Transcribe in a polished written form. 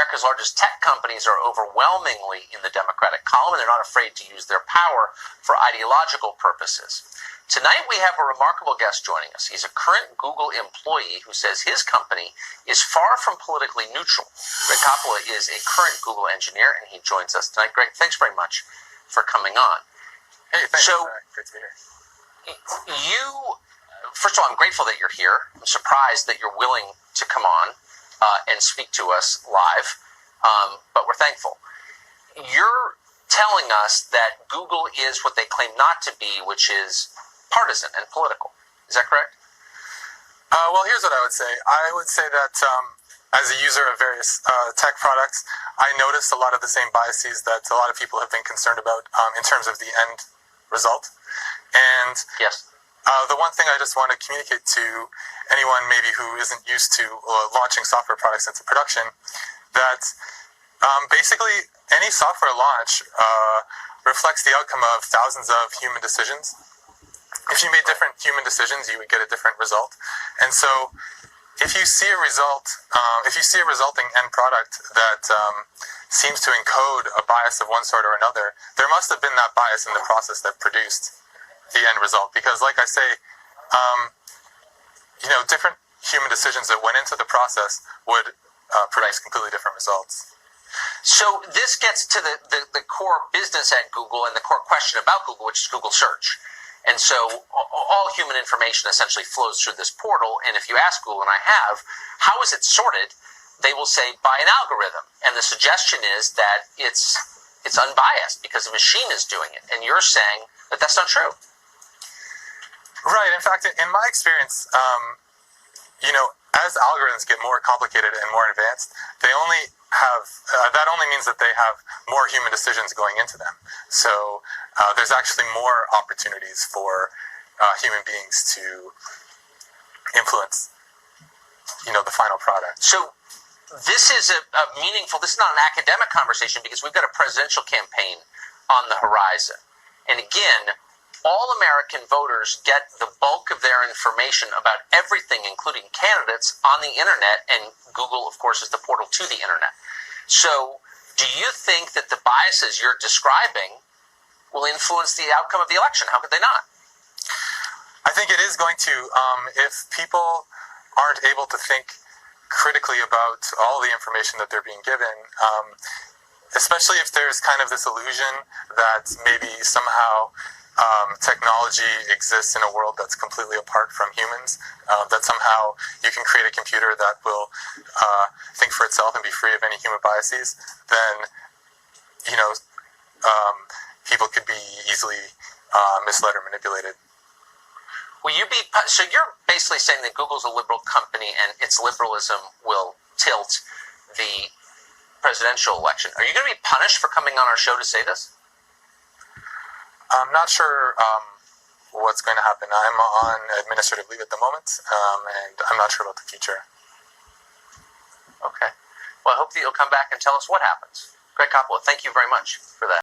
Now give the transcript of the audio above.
America's largest tech companies are overwhelmingly in the Democratic column, and they're not afraid to use their power for ideological purposes. Tonight we have a remarkable guest joining us. He's a current Google employee who says his company is far from politically neutral. Greg Coppola is a current Google engineer, and he joins us tonight. Greg, thanks very much for coming on. Hey, thanks. So, great to be here. First of all, I'm grateful that you're here. I'm surprised that you're willing to come on and speak to us live, but we're thankful. You're telling us that Google is what they claim not to be, which is partisan and political. Is that correct? Well, here's what I would say. I would say that as a user of various tech products, I noticed a lot of the same biases that a lot of people have been concerned about in terms of the end result. And yes. The one thing I just want to communicate to anyone maybe who isn't used to launching software products into production, that basically any software launch reflects the outcome of thousands of human decisions. If you made different human decisions, you would get a different result. And so if you see a result, if you see a resulting end product that seems to encode a bias of one sort or another, there must have been that bias in the process that produced the end result. Because like I say, different human decisions that went into the process would produce completely different results. So this gets to the core business at Google and the core question about Google, which is Google search. And so all human information essentially flows through this portal. And if you ask Google, and I have, how is it sorted? They will say by an algorithm. And the suggestion is that it's unbiased because a machine is doing it. And you're saying that that's not true. Right. In fact, in my experience, as algorithms get more complicated and more advanced, they only have that only means that they have more human decisions going into them. So there's actually more opportunities for human beings to influence, the final product. So this is a meaningful. This is not an academic conversation because we've got a presidential campaign on the horizon, and again, all American voters get the bulk of their information about everything, including candidates, on the internet, and Google, of course, is the portal to the internet. So do you think that the biases you're describing will influence the outcome of the election? How could they not? I think it is going to. If people aren't able to think critically about all the information that they're being given, especially if there's kind of this illusion that maybe somehow technology exists in a world that's completely apart from humans, that somehow you can create a computer that will think for itself and be free of any human biases, then, people could be easily misled or manipulated. So you're basically saying that Google's a liberal company and its liberalism will tilt the presidential election. Are you going to be punished for coming on our show to say this? I'm not sure what's going to happen. I'm on administrative leave at the moment, and I'm not sure about the future. Okay. Well, I hope that you'll come back and tell us what happens. Greg Coppola, thank you very much for that.